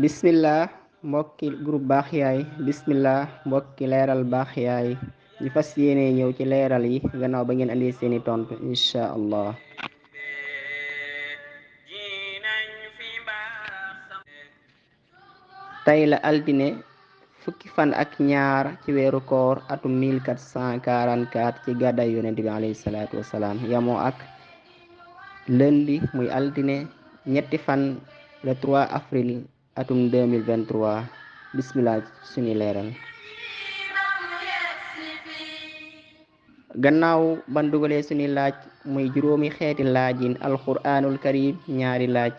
bismillah mbokki groupe baax yaay bismillah mbokki leeral baax yaay ñu fas yéene ñëw ci leeral yi gannaaw ba ngeen andi seeni tontu incha allah. tey la altine fukki fan ak ñaar ci weeru koor atum 1444 ci gàddaay yonent bi alayhi salaatu wasalaam yamoo ak lundi muy altine ñetti fan le 3 avril atum 2023 bismillah suñu leeral. gannaaw ban dugalee suñu laaj muy juróomi xeeti laajin alquranul karim ñaari laaj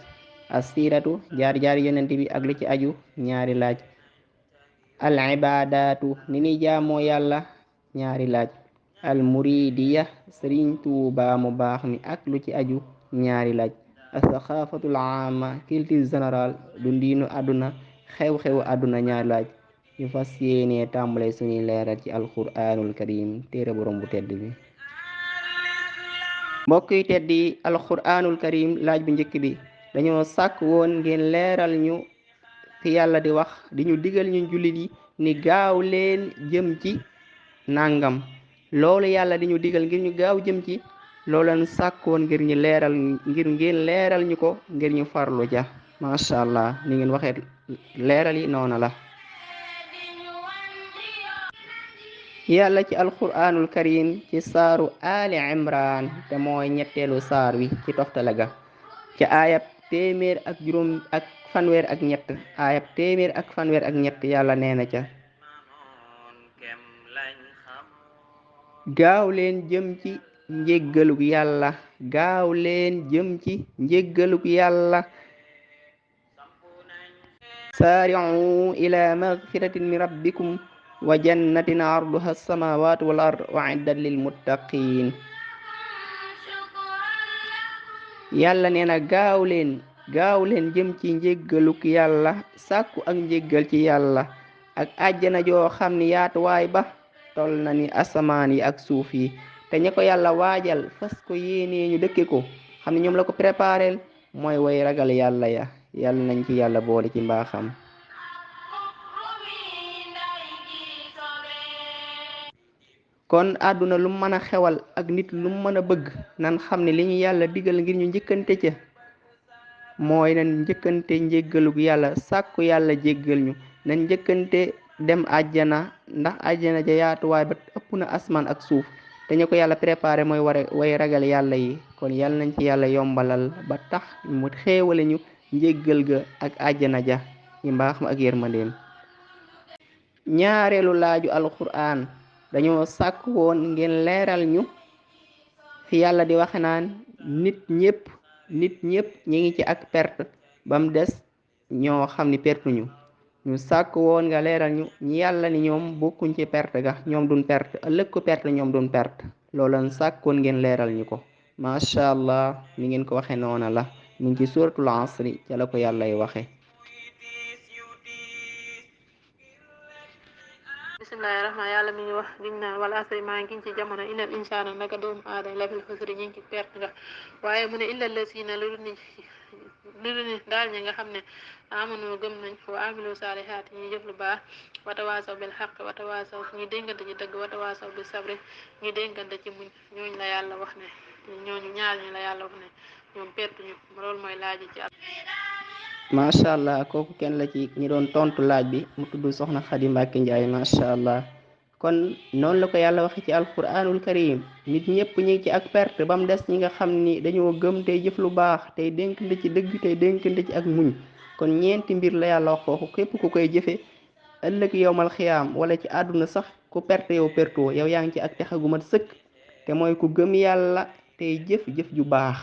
asiratu jaar-jaar yonent bi ak li ci aju ñaari laaj al ibadatu ni ni jaamoo yàlla ñaari laaj al muridiya sëriñ tuuba mu baax mi ak lu ci aju ñaari laaj asaqafatul ama culture général du ndiinu àdduna xew-xewu àdduna ñaari laaj ñu fas yéene tàmbale suñuy leeral ci alquranul karim téere borom bu tedd bi. mbokk yi tedd yi alquranul karim laaj bu njëkk bi dañoo sàkk woon ngeen leeral ñu fi yàlla di wax di ñu digal ñu jullit yi ni gaaw leen jëm ci nangam loolu yàlla di ñu digal ngir ñu gaaw jëm ci loolu lañ sàkkoon ngir ñu leeral ngir ngeen leeral ñu ko ngir ñu farlu ja macha allah ni ngeen waxee leeral yi noona la. yàlla ci alquranul karim ci saaru ali imran te mooy ñetteelu saar wi ci toftale ga ci aayab téeméer ak juróom ak fanweer ak ñett aayab téeméer ak fanweer ak ñett yàlla nee na ca gaaw leen jëm ci njéggalug yàlla gaaw leen jëm ci njéggalug yàlla saari'u ila magfiratin min rabbikum wa jannatin arduha as-samawatu wal ard u'iddat lil muttaqin yàlla nee na gaaw leen jëm ci njéggaluk yàlla sàkku ak njéggal ci yàlla ak àjjana joo xam ni yaatuwaay ba tol na ni asamaan yi ak suuf yi te ña ko yàlla waajal fas ko yéenee ñu dëkke ko xam ne ñoom la ko préparel mooy way ragal yàlla ya yàlla nañ ci yàlla boole ci mbaaxam. kon àdduna lu mën a xewal ak nit lu mën a bëgg nan xam ne li ñu yàlla digal ngir ñu njëkkante ca mooy nañ njëkkante njéggalug yàlla sàkku yàlla jéggal ñu nañ njëkkante dem àjjana ndax àjjana ja yaatuwaay ba ëpp na asmaan ak suuf te ñu ko yàlla préparé mooy way ragal yàlla yi kon yàlla nañ ci yàlla yombalal ba tax mu xéewale ñu njéggal ga ak àjjana ja yi mbaax ma ak yërmandeem. ñaareelu laaju alquran dañoo sàkk woon ngeen leeral ñu fi yàlla di waxe naan nit ñépp ñi ngi ci ak perte bam des ñoo xam ni perte ñu sàkk woon nga leeral ñu ñi yàlla ni ñoom bokkuñ ci perte ga ñoom duñ perte ëllëg ko perte ñoom duñ perte loolu sàkkoon ngeen leeral ñu ko macha allah ni ngeen ko waxe noona la mu ngi ci suratul asri ca la ko yàllay waxe. bismillahi rahmaan yàlla mi ngi wax giñ naan wala asri maa ngi ci jamono inal insaana naka doomu aadama lafil xusri ñu ngi ci perte nga waaye mu ne illa lasina lu dul ni daal ñi nga xam ne amanoo gëm nañ wa amilu saalihaat ñi jëf lu baax watawaasaw bil xaq watawaasaw ñi dénkante ci dëgg watawaasaw bil sabri ñi dénkante ci muñ ñooñ la yàlla wax ne ñooñu ñaar ñi la yàlla wax ne ñoom perte ñu loolu mooy laaji ci macha allah kooku kenn la ci ñi doon tontu laaj bi mu tudd soxna Xadi Mbàkke Njaay macha allah kon noonu la ko yàlla waxe ci alquranul karim nit ñëpp ñi ngi ci ak perte ba mu des ñi nga xam ni dañoo gëm tey jëf lu baax tey dénkante ci dëgg tey dénkante ci ak muñ kon ñeenti mbir la yàlla wax foofu képp ku koy jëfe ëllëg yowmal xiyaam wala ci àdduna sax ku perte yow pertoo yow yaa ngi ci ak texe gu mat sëkk te mooy ku gëm yàlla tey jëf ju baax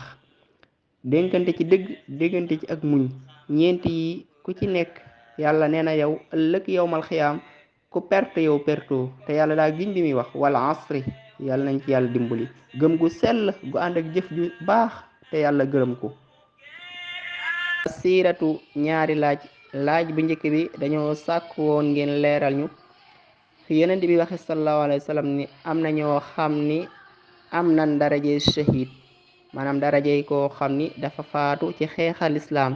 dénkante ci dëgg dénkante ci ak muñ ñeenti yi ku ci nekk yàlla nee na yow ëllëg yowmal xiyaam ku perte yow pertoo te yàlla daa giñ bi muy wax wala asri yàlla nañ ci yàlla dimbali gëm gu sell gu ànd ak jëf ju baax te yàlla gërëm ko. siiratu ñaari laaj bu njëkk bi dañoo sàkk woon ngeen leeral ñu fi yonent bi waxe sallallahu alayhi wa sallam ni am na ñoo xam ni am nan daraje shahid maanaam daraje koo xam ni dafa faatu ci xeexal islaam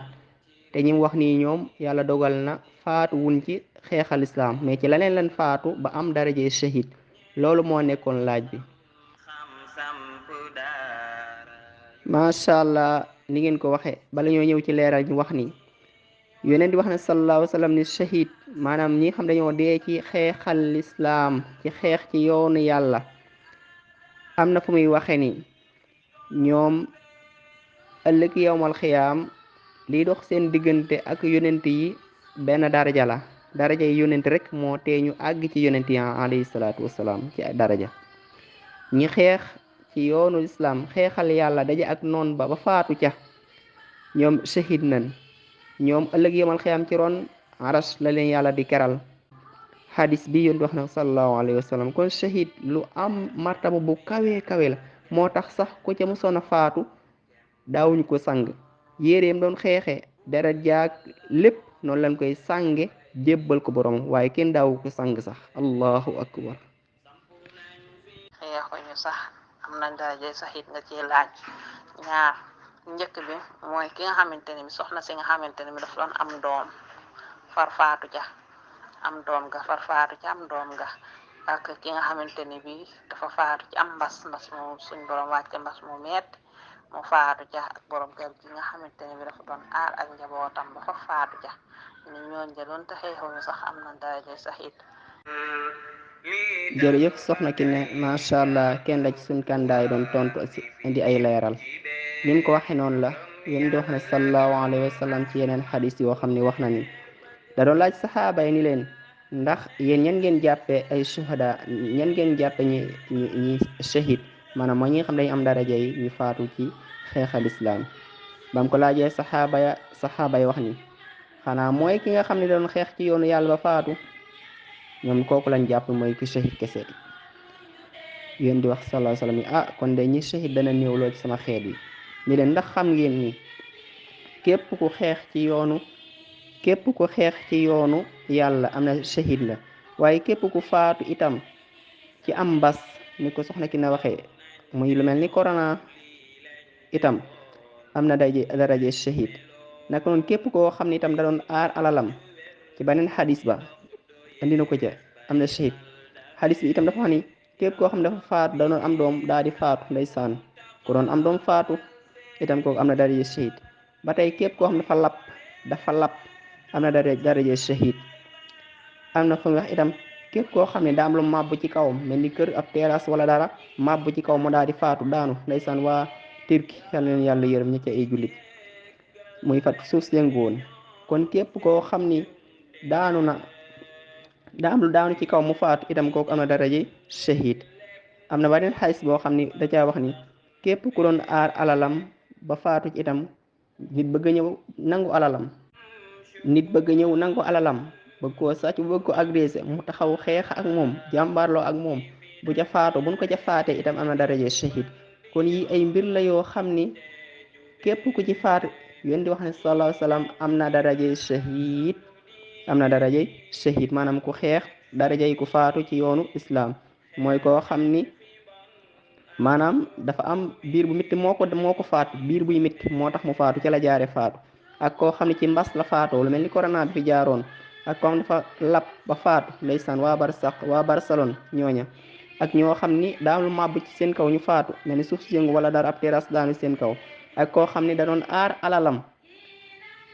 te ñi wax nii ñoom yàlla dogal na faatu wuñ ci xeexal islaam mais ci leneen lan faatu ba am daraje shahid loolu moo nekkoon laaj bi. macha allah ni ngeen ko waxe bala ñoo ñëw ci leeral ñu wax ni yonent di wax na sallallahu alayhi wa sallam ni shahid maanaam ñi xam dañoo dee ci xeexal islaam ci xeex ci yoonu yàlla am na fu muy waxe ni ñoom ëllëg yowmal xiyaam liy dox seen diggante ak yonent yi benn daraja la daraja yi yonent rek moo tee ñu àgg ci yonent yi alayhi salaatu wasalaam ci daraja ñi xeex ci yoonu islaam xeexal yàlla daje ak noon ba faatu ca ñoom shahid nañ ñoom ëllëg yowmal xiyaam ci ron aras la leen yàlla di keral xadis bi yoon wax na sallallahu alayhi wa sallam kon shahid lu am martaba bu kawe kawe la moo tax sax ku ca musoon a faatu daawuñu ko sang yéreem doon xeexe deret jaag lépp noonu lañ koy sànge jébbal ko borom waaye kenn daawu ko sang sax allahu akbar xeexuñu sax am na daraje saxit nga ci laaj ñaar njëkk bi mooy ki nga xamante ne bi soxna si nga xamante ne bi dafa doon am doom farfaatu ja am doom ga farfaatu ca am doom ga ak ki nga xamante ne bi dafa faatu ci am mbas mu suñ borom wàcce mbas mu metti mu faatu ja ak borom kër gi nga xamante ne bi dafa doon aar ak njabootam ba fa faatu ja ni ñoon ja doon te xeexuñu sax am na daraje saxit jërëjëf soxna ki ne macha allah kenn la ci suñ kandaay doon tontu si indi ay leeral ni mu ko waxe noonu la yéen di wax ne sallallahu alayhi wa sallam ci yeneen xadis yoo xam ne wax na ni da doon laaj saxaaba yi ni leen ndax yéen ñan ngeen jàppee ay shuhada ñan ngeen jàppe ñi shahid maanaam mooy ñi nga xam dañu am daraja yi ñu faatu ci xeexal islaam bam ko laajee saxaaba yi wax ni xanaa mooy ki nga xam ne doon xeex ci yoonu yàlla ba faatu ñoom kooku lañ jàpp mooy ki shahid kese yéen di wax sallallahu alayhi wa sallam ah kon de ñi shahid dana néew lool ci sama xeet yi ni leen ndax xam ngeen ni képp ku xeex ci yoonu yàlla am na shahid la waaye képp ku faatu itam ci am mbas ni ko soxna ki na waxee muy lu mel ni corona itam am na daraje shahid naka noonu képp koo xam ne itam da doon aar alalam ci beneen xadis ba andi na ko ca am na shahid xadis bi itam dafa wax ni képp koo xam ne dafa faatu da doon am doom daal di faatu ndeysaan ku doon am doom faatu itam kooku am na daraje shahid ba tey képp koo xam ne dafa lap am na daraje shahid am na fu mu wax itam képp koo xam ne daa am lu màbb ci kawam mel ni kër ab terrasse wala dara màbb ci kaw mu daal di faatu daanu ndeysaan waa Turki yal na leen yàlla yërëm ñi ca ay jullit muy fat suuf si yëngu woon kon képp koo xam ni daanu na daa am lu daanu ci kaw mu faatu itam kooku am na daraje shahid am na beneen xaalis boo xam ni da caa wax ni képp ku doon aar alalam ba faatu ci itam nit bëgg ñëw nangu alalam bëgg koo sàcc bëgg ko agressé mu taxaw xeex ak moom jàmbaarloo ak moom bu ca faatu buñ ko ca faatee itam am na daraje shahid kon yi ay mbir la yoo xam ni képp ku ci faatu yéen di wax ne sallallahu alayhi wa sallam am na daraje shahid maanaam ku xeex daraje yi ku faatu ci yoonu islaam mooy koo xam ni maanaam dafa am biir bu mitti moo ko faatu biir buy mitti moo tax mu faatu ci la jaare faatu ak koo xam ne ci mbas la faatoo lu mel ni corona bi fi jaaroon ak koo xam dafa lap ba faatu ndeysaan waa Barcelone ñooña ak ñoo xam ni daa lu màbb ci seen kaw ñu faatu mel ni suuf si yëngu wala dara ab terrasse daanu seen kaw ak koo xam ni da doon aar alalam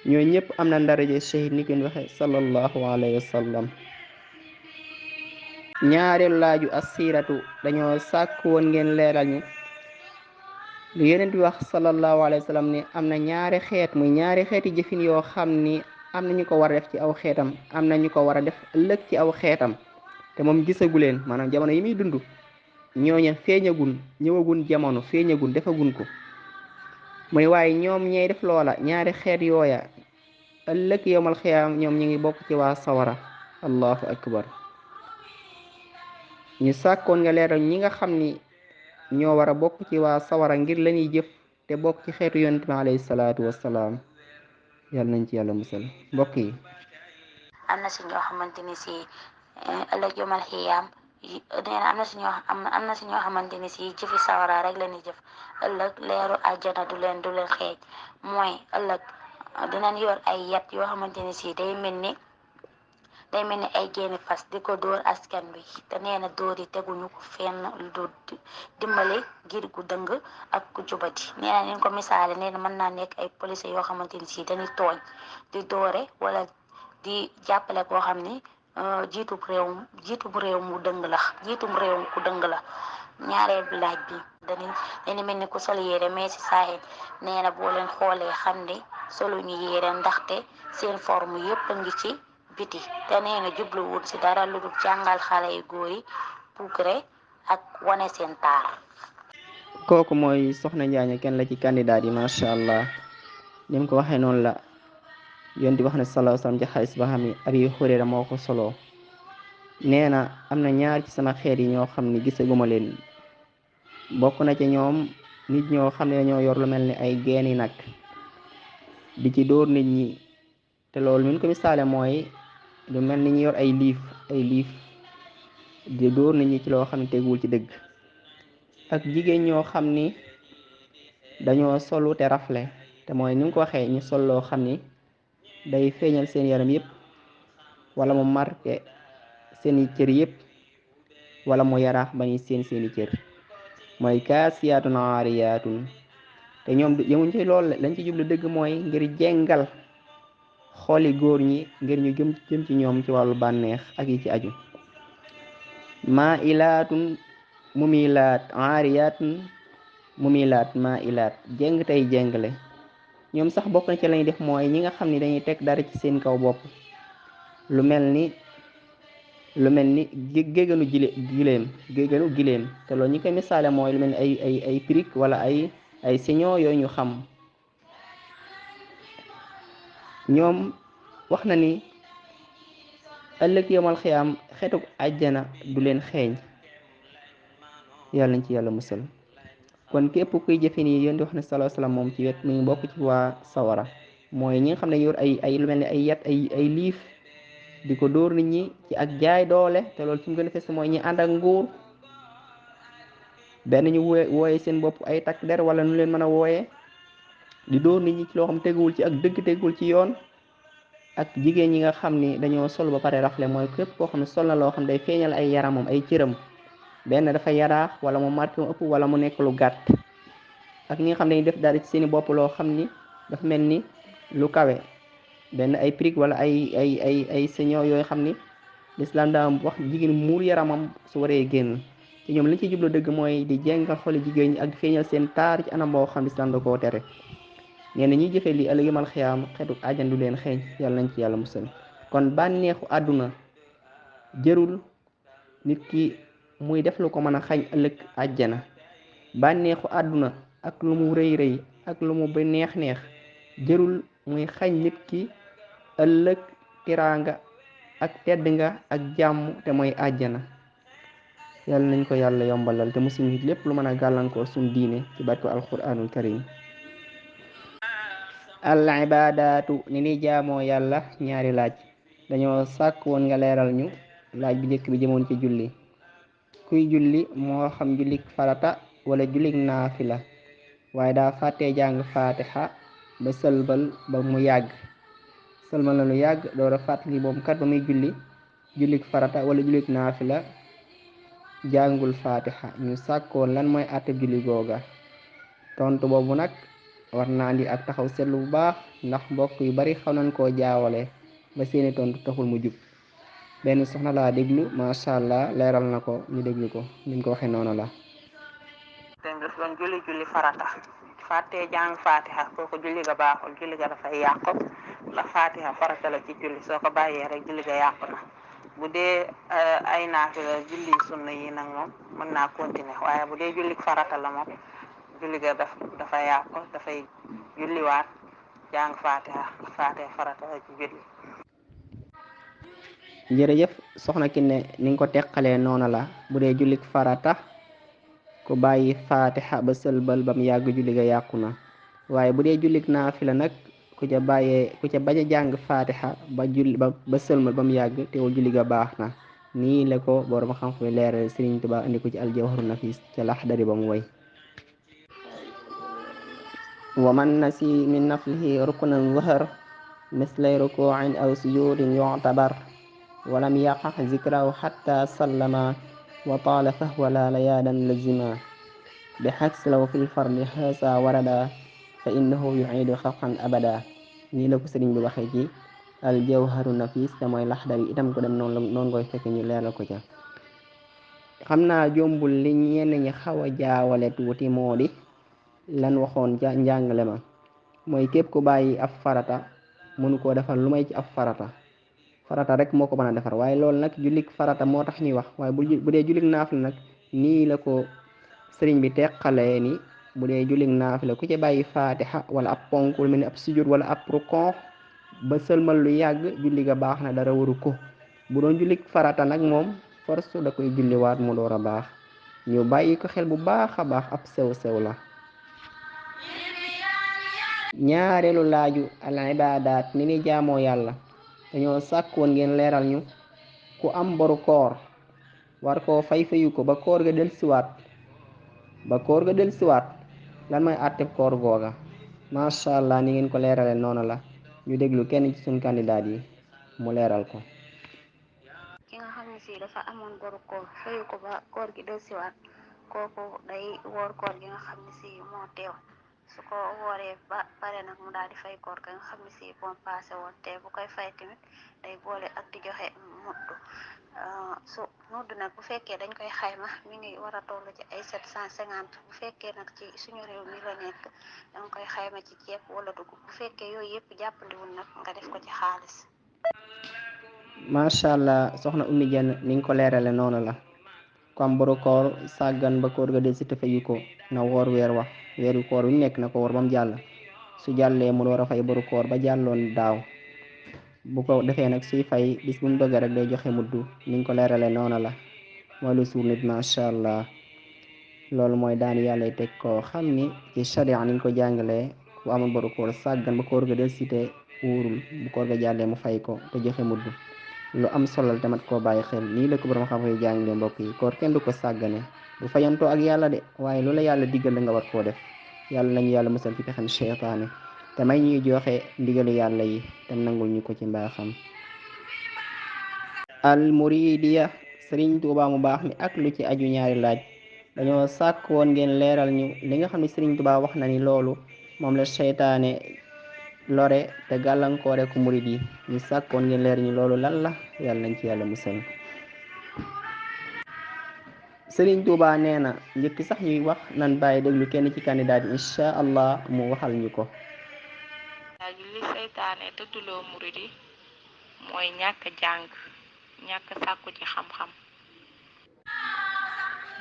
ñooy ñëpp am na daraje shahid ni ko waxe sallallahu alayhi wa sallam ñaareelu laaju assiratu dañoo sàkk woon ngeen leeral ñu lu yonent bi wax sallallahu alayhi wa sallam ni am na ñaari xeet muy ñaari xeeti jëfin yoo xam ni am na ñu ko war a def ci aw xeetam am na ñu ko war a def ëllëg ci aw xeetam te moom gisagu leen maanaam jamono yi muy dund ñooña ñëwagun jamono feeñagun defagun ko muy waaye ñoom ñey def loola ñaari xeet yooya ëllëg yowmal xiyaam ñoom ñu ngi bokk ci waa sawara allahu akbar ñu sàkkoon nga leeral ñi nga xam ni ñoo war a bokk ci waa sawara ngir lañuy jëf te bokk ci xeetu yonent bi alayhi salaatu wassalaam yàlla nañ ci yàlla musal mbokk yi am na si ñoo xamante ni si ëllëg yomal xiyaam nee na am na si ñoo xamante ni si jëfi sawara rek la ñuy jëf ëllëg leeru aljana du leen xeej mooy ëllëg dinañ yor ay yat yoo xamante ni si day mel ni ay génni fas di ko dóor askan bi te nee na dóor yi teguñu ko fenn lu dul dimbale ngir gu dëng ak ku jubati nee na leen ko misaale nee na mën naa nekk ay policiers yoo xamante ni si dañuy tooñ di doore wala di jàppale koo xam ni jiitum réew mu dëng la jiitum réew ku dëng la. ñaareel bi laaj bi dañu mel ni ku sol yére mais si saaxin nee na boo leen xoolee xam ne solu ñu yére ndaxte seen forme yépp a ngi ci biti te nee na jubluwul si dara lu dul jàngal xale yu góor yi puukare ak wane seen taar. kooku mooy soxna Njaaña kenn la ci candidat yi macha allah ni mu ko waxee noonu la yoon di wax ne sallallahu alayhi wasallam ci xadis ba xam ne Abi Hurayra moo ko soloo nee na am na ñaar ci sama xeet yi ñoo xam ne gisaguma leen bokk na ci ñoom nit ñoo xam ne dañoo yor lu mel ni ay geeni nag di ci dóor nit ñi te loolu min ko misaale mooy lu mel ni ñu yor ay liif di dóor nit ñi ci loo xam ne teguwul ci dëgg ak jigéen ñoo xam ni dañoo solu te rafle te mooy ni mu ko waxee ñu sol loo xam ni day feeñal seen yaram yépp wala mu marqué seeni cër yépp wala mu yaraax ba ñuy seeni cër mooy kaasiyaatun aariyaatun te ñoom yemuñ ci lool lañ ci jublu dëgg mooy ngir jengal xooli góor ñi ngir ñu jëm ci ñoom ci wàllu bànneex ak yi ci aju maa ilaatun mumilaat aariyaatun mumilaat maa ilaat jeng tey jengle ñoom sax bokk na ci lañuy def mooy ñi nga xam ni dañuy teg dara ci seen kaw bopp lu mel ni gégganu giléem te loolu ñi koy misaale mooy lu mel ni ay pirig wala ay siño yooyu ñu xam ñoom wax na ni ëllëg yomal xiyaam xetuk àjjana du leen xeeñ yàlla nañ ci yàlla musal kon képp kuy jëfe nii yéen di wax ne sallallahu alayhi wasallam moom ci wet mi ngi bokk ci waa sawara mooy ñi nga xam ne yor ay lu mel ni ay yat ay liif di ko dóor nit ñi ci ak jaay doole te loolu ci mu gën a fes mooy ñi ànd ak nguur benn ñu wooye seen bopp ay takk der wala nu leen mën a wooye di dóor nit ñi ci loo xam teguwul ci ak dëgg teguwul ci yoon ak jigéen ñi nga xam ni dañoo sol ba pare rafle mooy képp koo xam ne sol na loo xam day feeñal ay yaramam ay cëram benn dafa yaraax wala mu marqué mu ëpp wala mu nekk lu gàtt ak ñi nga xam ne dañuy def dara ci seeni bopp loo xam ni dafa mel ni lu kawe benn ay prig wala ay seño yooyu xam ni lislaam daa wax jigéen muur yaramam su waree génn te ñoom liñ ci jublu dëgg mooy di jengal xoli jigéen ñi ak di feeñal seen taar ci anam boo xam lislaam da koo tere nee na ñuy jëfee lii ëllëg yawmal xiyaam xetu àjjan du leen xeeñ yàlla nañ ci yàlla musal kon bànneexu àdduna jërul nit ki muy def lu ko mën a xañ ëllëg àjjana bànneexu àdduna ak lu mu rëy ak lu mu ba neex jërul muy xañ nit ki ëllëg tiraanga ak tedd nga ak jàmm te mooy àjjana yàlla nañ ko yàlla yombalal te musul nit lépp lu mën a gàllankoor suñ diine ci barke alquranul karim al ibadaatu ni ni jaamoo yàlla ñaari laaj dañoo sàkk woon nga leeral ñu laaj bi njëkk bi jëmoon ci julli kuy julli moo xam jullik farata wala jullik naafila waaye daa fàttee jàng faatiha ba sëlbal ba mu yàgg sëlmal na lu yàgg door a fàttali moom kat ba muy jullik farata wala jullik naafila jàngul faatiha ñu sàkkoon lan mooy àtte julli googa tontu boobu nag war na andi ak taxaw seetlu bu baax ndax mbokk yu bari xaw nañ koo jaawale ba seeni tontu taxul mu jub benn soxna laa déglu macha allah leeral na ko ñu déglu ko ni ko waxee noonu la. te daf doon julli farata fàttee jàng fatiha kooku julli ga baaxul julli ga dafay yàqu ndax fatiha farata la ci julli soo ko bàyyee rek julli ga yàqu na bu dee ay naafila julli sunna yi nag moom mën naa continuer waaye bu dee julli farata la moom julli ga dafa yàqu dafay julliwaat jàng fatiha farata la ci julli. jërëjëf soxna ki ne ni nga ko teqalee noonu la bu dee jullik farata ku bàyyi faatiha ba sëlbal bam yàgg julli ga yàqu na waaye bu dee jullik naafila nag ku ca bañ a jàng faatiha ba sëlmal bam yàgg teewul julli ga baax na nii la ko borom xam-xam leeral Sëriñ Tuubaa indi ko ci aljawharu nafis ca Laxdari ba mu woy ومن نسي من نفله ركنا ظهر مثل ركوع أو سجود يعتبر ولم يقع ذكره حتى سلم وطال فهو لا ليالا لزما بحكس لو في الفرد هذا وردا فإنه يعيد خلقا أبدا nii la ko sëriñ bi waxee ci al jawharu nafis te mooy laxdar yi itam ko dem noonu koy fekk ñu leeral ko ca xam naa jombul li ñenn ñi xaw a jaawale tuuti moo di lan waxoon ca njàngale ma mooy képp ku bàyyi ab farata mënu koo defar lu may ci ab farata rek moo ko mën a defar waaye loolu nag jullik farata moo tax ñuy wax waaye bu dee jullik naafila nag nii la ko sëriñ bi teqalee ni bu dee jullik naafila ku ci bàyyi faatixa wala ab ponk lu mel ni ab sujud wala ab rukon ba sëlmal lu yàgg julli ga baax na dara waru ko bu doon jullik farata nag moom force da koy julliwaat mu door a baax ñu bàyyi ko xel bu baax a baax ab sew-sew la ñaareelu laaju al ibaadaat ni ni jaamoo yàlla dañoo sàkkoon ngeen leeral ñu ku am boru koor war koo fayu ko ba koor ga del siwaat lan mooy àtteb koor googa macha allah ni ngeen ko leerale noonu la ñu déglu kenn ci suñ candidat yi mu leeral ko. ki nga xam ne si dafa amoon boru koor fayu ko ba koor gi del siwaat kooku day woor koor gi nga xam ne si moo teew su ko wooree ba pare nag mu daal di fay koor ga nga xam ne si bon passé woon te bu koy fay tamit day boole ak di joxe muddu su muddu nag bu fekkee dañ koy xayma mi ngi war a toll ci ay 750 bu fekkee nag ci suñu réew mi la nekk danga koy xayma ci ceeb wala dugub bu fekkee yooyu yëpp jàppandiwul nag nga def ko ci xaalis. macha allah soxna Oumy Dieng ni nga ko leerale noonu la ku am boru koor sàggan ba koor ga del si te fayu ko na woor weeru koor wi nekk na ko woor ba mu jàll su jàllee mu door a fay boru koor ba jàlloon daaw bu ko defee nag suy fay bis bu mu dogee rek day joxe muddu ni nga ko leerale noonu la mooy lu suur nit macha allah loolu mooy daan yàlla teg koo xam ni ci sharia ni nga ko jàngalee ku amul boru koor sàggan ba koor ga del si te wóorul bu koor ga jàllee mu fay ko te joxe muddu lu am solal tamit koo bàyyi xel nii la ko borom xam yi jàngale mbokk yi koor kenn du ko sàggane du fayantoo ak yàlla de waaye lu la yàlla diggal la nga war koo def yàlla nañu yàlla musal ci pexem seytaane te may ñuy joxe ndigalu yàlla yi te nangul ñu ko ci mbaaxam al muridiya sëriñ Tuubaa mu baax mi ak lu ci aju ñaari laaj dañoo sàkk woon ngeen leeral ñu li nga xam ne sëriñ Tuubaa wax na ni loolu moom la seytaane lore te gàllankoore ku murid yi ñu sàkkoon ngeen leer ñu loolu lan la yàlla nañ ci yàlla musal sëriñ Tuubaa nee na njëkk sax ñuy wax nan bàyyi déglu kenn ci candidat yi incha allah mu waxal ñu ko. li seytaane tëdduloo murid yi mooy ñàkk jàng ñàkk sàkku ci xam-xam.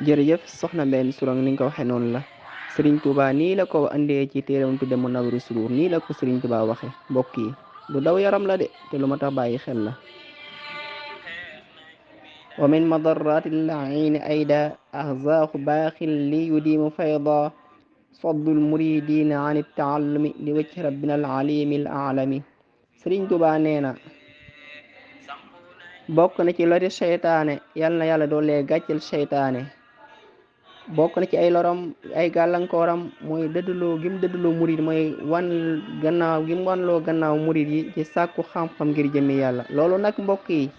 jërëjëf soxna Mbène Sourang ni nga ko waxee noonu la sëriñ Tuubaa nii la ko andee ci téeram tudde Munawwiru Sudur nii la ko sëriñ Tuubaa waxe mbokk yi lu daw yaram la de te lu ma tax bàyyi xel la wa min madarrati llaini ayda ahzaahu baaxin li yudimu fayda saddul muridina an ittaallumi li wajhi rabbina al alimi al alami sëriñ Tuubaa nee na bokk na ci lori seytaane yal na yàlla doolee gàccel seytaane bokk na ci ay loram ay gàllankooram mooy dëddaloo gim dëddaloo murid mooy wan gannaaw gim wanloo gannaaw murid yi ci sàkku xam-xam ngir jëmmi yàlla loolu nag mbokk yi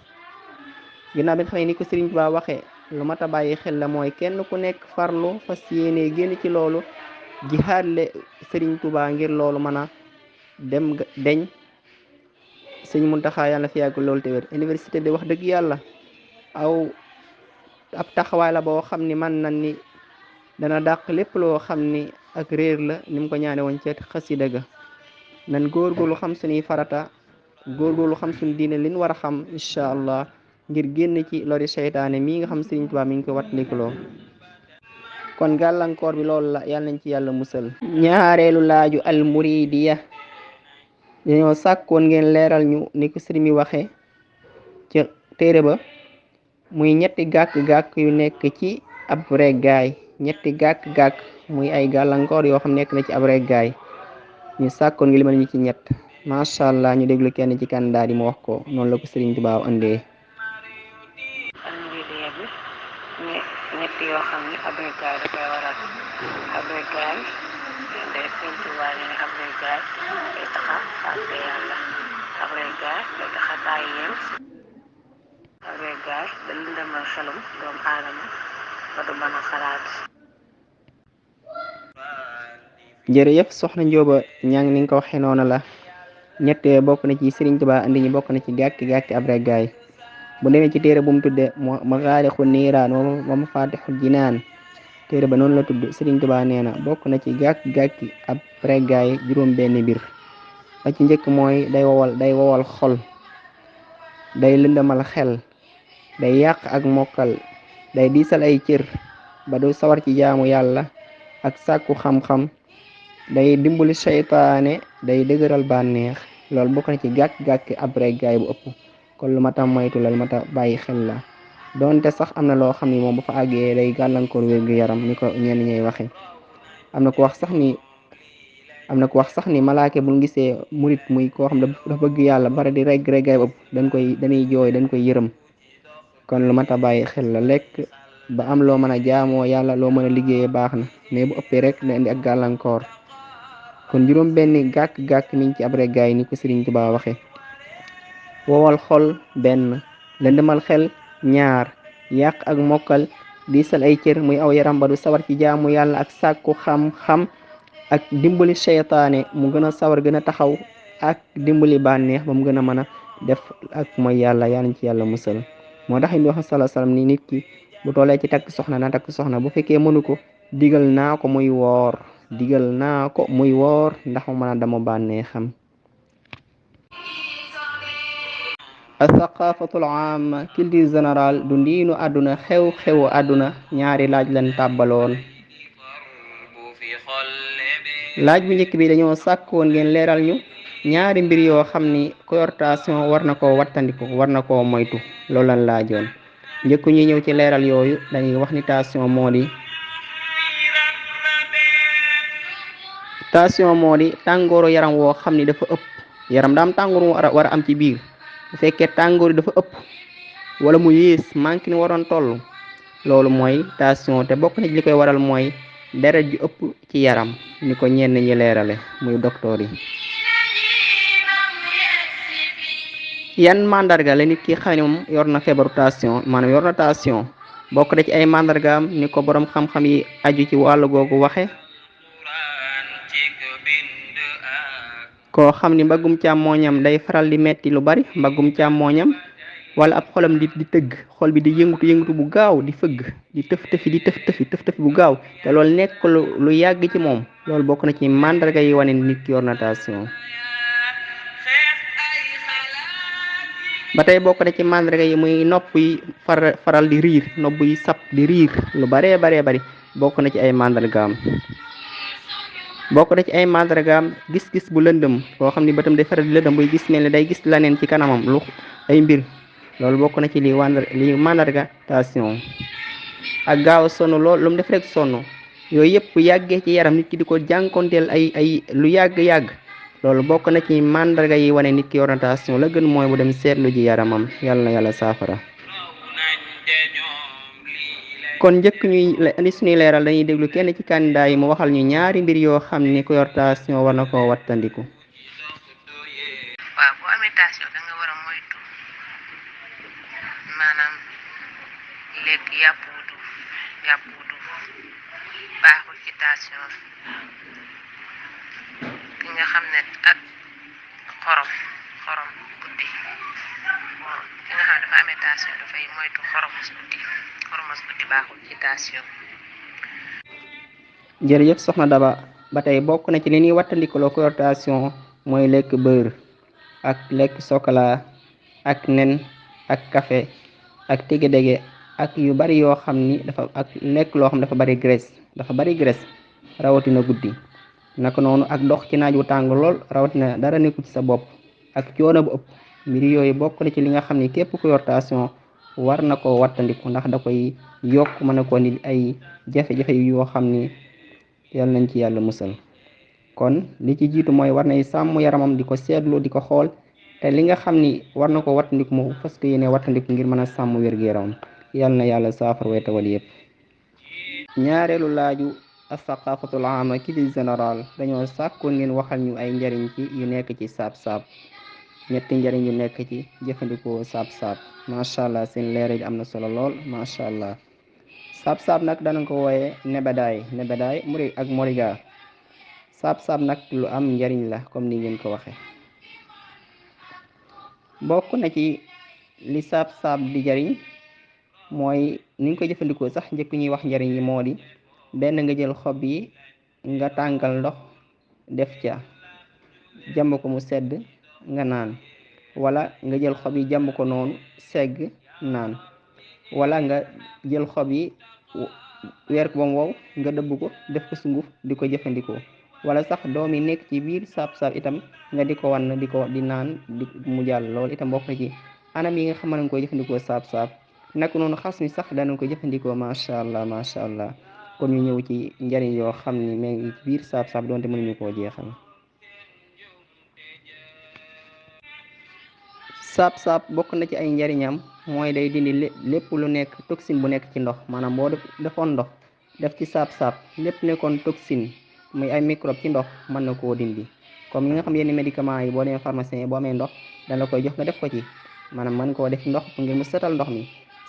ginnaaw bi xëy ni ko Sëriñ Tuubaa waxee lu mat a bàyyi xel la mooy kenn ku nekk farlu fas yéene génn ci loolu jihaad le Sëriñ Tuubaa ngir loolu mën a dem deñ sëñ Muntaxa yàlla fi yàgg loolu te wér université de wax dëgg yàlla aw ab taxawaay la boo xam ni man nan ni dana dàq lépp loo xam ni ak réer la ni mu ko ñaane woon ci xasida ga nan góorgóorlu xam suñuy farata góorgóorlu xam suñu diine liñ war a xam incha allah ngir génn ci lori seytaane mii nga xam Sëriñ Tuubaa mi ngi ko wattandikuloo kon gàllankoor bi loolu la yàlla nañ ci yàlla musal ñaareelu laaju al muridiya dañoo sàkkoon ngeen leeral ñu ni ko sëriñ bi waxee ca téere ba muy ñetti gàkk-gàkk yu nekk ci ab reggaay ñetti gàkk-gàkk muy ay gàllankoor yoo xam nekk na ci ab reggaay ñu sàkkoon ngi limal ñu ci ñett macha allah ñu déglu kenn ci candidat yi mu wax ko noonu la ko sëriñ Tuubaa andee almuridiya bi ñett yoo xam ni ab reggaay da koy waral ab reggaay de Sëriñ Tuubaa yi nga xam ne gaay day taxa fàtte yàlla ak lay gaay day taxa tàyyeel ak lay gaay da lëndëmal xelum doomu aadama ba du mën a xalaat. jërëjëf soxna Njóoba ñang ni nga ko waxee noonu la ñett bokk na ci Sëriñ Tuubaa andi ñu bokk na ci gàkki ab reggaay bu demee ci téere bu mu tudde Maxaaliqu Niiraan wa Mafaatixul Jinaan téere ba noonu la tudd Sëriñ Tuubaa nee na bokk na ci gàkki ab reggaay juróom benn mbir ba ci njëkk mooy day wowal xol, day lëndëmal xel, day yàq ak mokkal, day diisal ay cër ba du sawar ci jaamu yàlla ak sàkku xam-xam, day dimbali seytaane, day dëgëral bànneex. loolu bokk na ci gàkki ab reggaay bu ëpp kon lu mata moytu la lu mata bàyyi xel la donte sax am na loo xam ni moom bu fa àggee day gàllankoor wér-gu-yaram ni ko ñenn ñay waxe am na ko wax sax ni malaake bu gisee murit muy koo xam dafa bëgg yàlla bara di reggaay bu ëpp dañuy jooy dañ koy yërëm kon lu mata bàyyi xel la lekk ba am loo mën a jaamoo yàlla loo mën a liggéeyee baax na mais bu ëppee rek da indi ak gàllankoor kon juróom benn gàkk niñ ci ab reggaay ni ko Sëriñ Tuubaa waxe wowal xol benn, lëndëmal xel ñaar, yàq ak mokkal, diisal ay cër muy aw yaram ba du sawar ci jaamu yàlla ak sàkku xam-xam ak dimbali seytaane mu gën a sawar gën a taxaw ak dimbali bànneex ba mu gën a mën a def ak mooy yàlla nañ ci yàlla musal moo tax indi wax sallallahu alayhi wasallam ni nit ki bu tollee ci takk soxna na takk soxna bu fekkee mënu ko digal naa ko muy woor ndax mu mën a dama bànneexam. athaqafatul amma culture générale du ndiinu àdduna xew-xewu àdduna ñaari laaj lañ tàbbaloon laaj bu njëkk bi dañoo sàkkoon ngeen leeral ñu ñaari mbir yoo xam ni coortation war na koo wattandiku war na koo moytu loolu lañ laajoon njëkku ñuy ñëw ci leeral yooyu dañuy wax ni tension moo di tàngooru yaram woo xam ni dafa ëpp yaram daam tàngooru war a am ci biir bu fekkee tàngoor yi dafa ëpp wala mu yées manque ni waroon toll loolu mooy tension te bokk na ci li koy waral mooy deret ju ëpp ci yaram ni ko ñenn ñi leerale muy docteur yi. yan mandarga la nit ki xam ne moom yor na feebaru tension maanaam yor na tension bokk na ci ay mandargaam ni ko borom xam-xam yi aju ci wàllu googu waxe koo xam ni mbaggum càmmooñam day faral di metti lu bari mbaggum càmmooñam wala ab xolam di tëgg xol bi di yëngutu bu gaaw di fëgg di tëf tëfi bu gaaw te loolu nekk lu yàgg ci moom loolu bokk na ci mandarga yi wane nit ki yor na tension ba tey bokk na ci mandarga yi muy nopp yi faral di riir nopp yi sap di riir lu baree bari bokk na ci ay mandargaam gis-gis bu lëndëm koo xam ni bëtam day faral di lëndëm buy gis mel ni day gis laneen ci kanamam lu ay mbir loolu bokk na ci li mandarga tension ak gaaw a sonn lool lu mu def rek sonn yooyu yëpp yàggee ci yaram nit ki di ko jànkonteel ay lu yàgg loolu bokk na ci mandarga yi wane nit ki yor na tension la gën mooy mu dem seetlu ji yaramam yàlla na yàlla saafara kon njëkk ñuy indi suñuy leeral dañuy déglu kenn ci candidat yi mu waxal ñu ñaari mbir yoo xam ni ku yor tension war na koo wattandiku. waaw boo amee tension da nga war a moytu maanaam lekk yàpp wu duuf baaxul ci tension ki nga xam ne ak xorom guddi ki nga xam ne dafa amee tension dafay moytu xoromos guddi baaxul ci tension. jërëjëf soxna Daba ba tey bokk na ci li ñuy wattandikuloo ko yor tension mooy lekk beurre ak lekk chocolat ak nen ak café ak tégé-dégé ak yu bari yoo xam ni ak lekk loo xam dafa bari graisse rawatina guddi naka noonu ak dox ci naaj wu tàng lool rawatina dara nekku ci sa bopp ak coono bu ëpp mbir yooyu bokk na ci li nga xam ni képp ku yor tension war na ko wattandiku ndax da koy yokk mën a ko ni ay jafe-jafe yoo xam ni yal nañ ci yàlla musal kon li ci jiitu mooy war nay sàmm yaramam di ko seetlu di ko xool te li nga xam ni war na ko wattandiku mu fas ko yéene wattandiku ngir mën a sàmm wér-gu-yaramam yal na yàlla saafara way tawal yëpp ñaareelu laaju as-saqafatul ama ki di général dañoo sàkku ngeen waxal ñu ay njariñ ci yu nekk ci saab-saab ñetti njariñ yu nekk ci jëfandikoo saab-saab macha allah seen leeral yi am na solo lool macha allah. saab-saab nag danañ ko wooye nebedaay muri ak moriga. saab-saab nag lu am njariñ la comme ni ngeen ko waxe bokk na ci li saab-saab di jariñ mooy ni nga ko jëfandikoo sax njëkk ñuy wax njariñ yi moo di benn nga jël xob yi nga tàngal ndox def ca jàmb ko mu sedd nga naan wala nga jël xob yi jàmb ko noonu segg naan wala nga jël xob yi weer ko ba mu wow nga dëbb ko def ko sunguf di ko jëfandikoo wala sax doom yi nekk ci biir saab-saab itam nga di ko wan di naan di mu jàll lool itam bokk na ci anam yi nga xam ne koy jëfandikoo saab-saab naka noonu xas mi sax danañ ko jëfandikoo macha allah macha allah kon ñu ñëw ci njariñ yoo xam ni mais ngi ci biir saab-saab doonte mënuñu koo jeexal. saab-saab bokk na ci ay njariñam mooy day dindi lépp lu nekk toxine bu nekk ci ndox maanaam boo defoon ndox def ci saab-saab lépp nekkoon toxine muy ay microbe ci ndox mën na koo dindi comme yi nga xam yenn médicament yi boo demee pharmacien yi boo amee ndox dana la koy jox nga def ko ci maanaam mën koo def ndox ngir mu setal ndox mi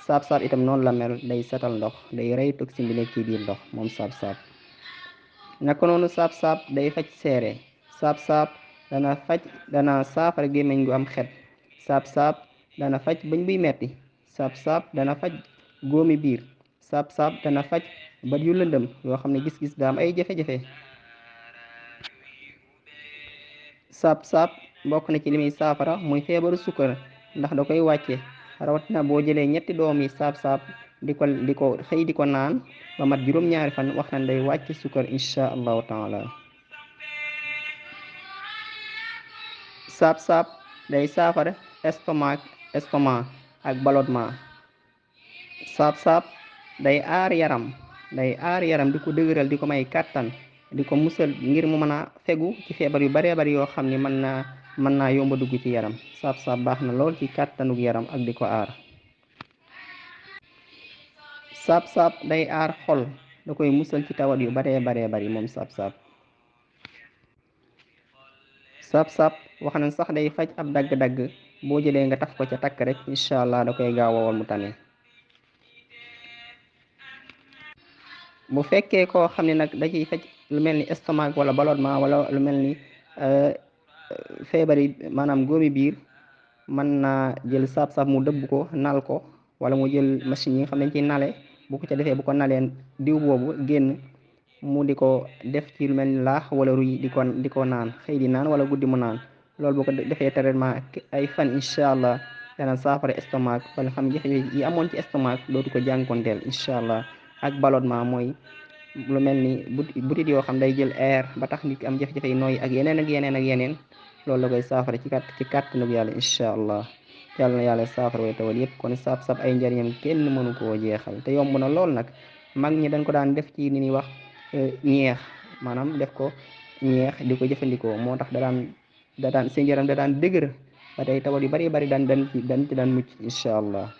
saab-saab itam noonu la mel day setal ndox day rey toxine bi nekk ci biir ndox moom saab-saab. naka noonu saab-saab day faj seere saab-saab dana saafara gémmiñ gu am xet saab-saab dana faj bëñ buy metti saab-saab dana faj góomi biir saab-saab dana faj bët yu lëndëm yoo xam ne gis-gis daa am ay jafe-jafe saab-saab bokk na ci li muy saafara muy feebaru sukkar ndax da koy wàcce rawatina boo jëlee ñetti doom yi saab-saab di ko xëy di ko naan ba mat juróom-ñaari fan wax nañ day wàcce sukkar insha allahu taala. saab-saab day saafara estomac ak ballonnement saab-saab day aar yaram di ko dëgëral di ko may kàttan di ko musal ngir mu mën a fegu ci feebar yu baree bari yoo xam ne mën naa yomba dugg ci yaram saab-saab baax na lool ci kàttanug yaram ak di ko aar. saab-saab day aar xol da koy musal ci tawat yu baree bari moom saab-saab. saab-saab wax nañ sax day faj ab dagg-dagg boo jëlee nga taf ko ca takk rek incha allah da koy gaaw wowal mu tane. bu fekkee koo xam ne nag da ciy faj lu mel ni estomac wala ballonnement wala lu mel ni feebar yi maanaam góomi biir mën naa jël saab-saab mu dëbb ko nal ko wala mu jël machine yi nga xam ne dañ ciy nale bu ko ca defee bu ko nalee diw boobu génn mu di ko def ci lu mel ni laax wala ruy di ko naan xëy di naan wala guddi mu naan loolu boo ko defee traitement ay fan incha allah dana saafara estomac wala xam jafe-jafe yi amoon ci estomac dootu ko jànkonteel incha allah. ak ballonnement mooy lu mel ni butit yoo xam day jël air ba tax nit ki am jafe-jafe yi nooy ak yeneen loolu la koy saafara ci kàttanug yàlla incha allah yàlla na yàlla saafara way tawal yëpp kon saab-saab ay njariñam kenn mënu koo jeexal te yomb na lool nag mag ñi dañ ko daan def ci ni ñuy wax ñeex maanaam def ko ñeex di ko jëfandikoo moo tax da daan seen yaram da daan dëgër ba tey tawal yu bari daan ci daan mucc incha allah.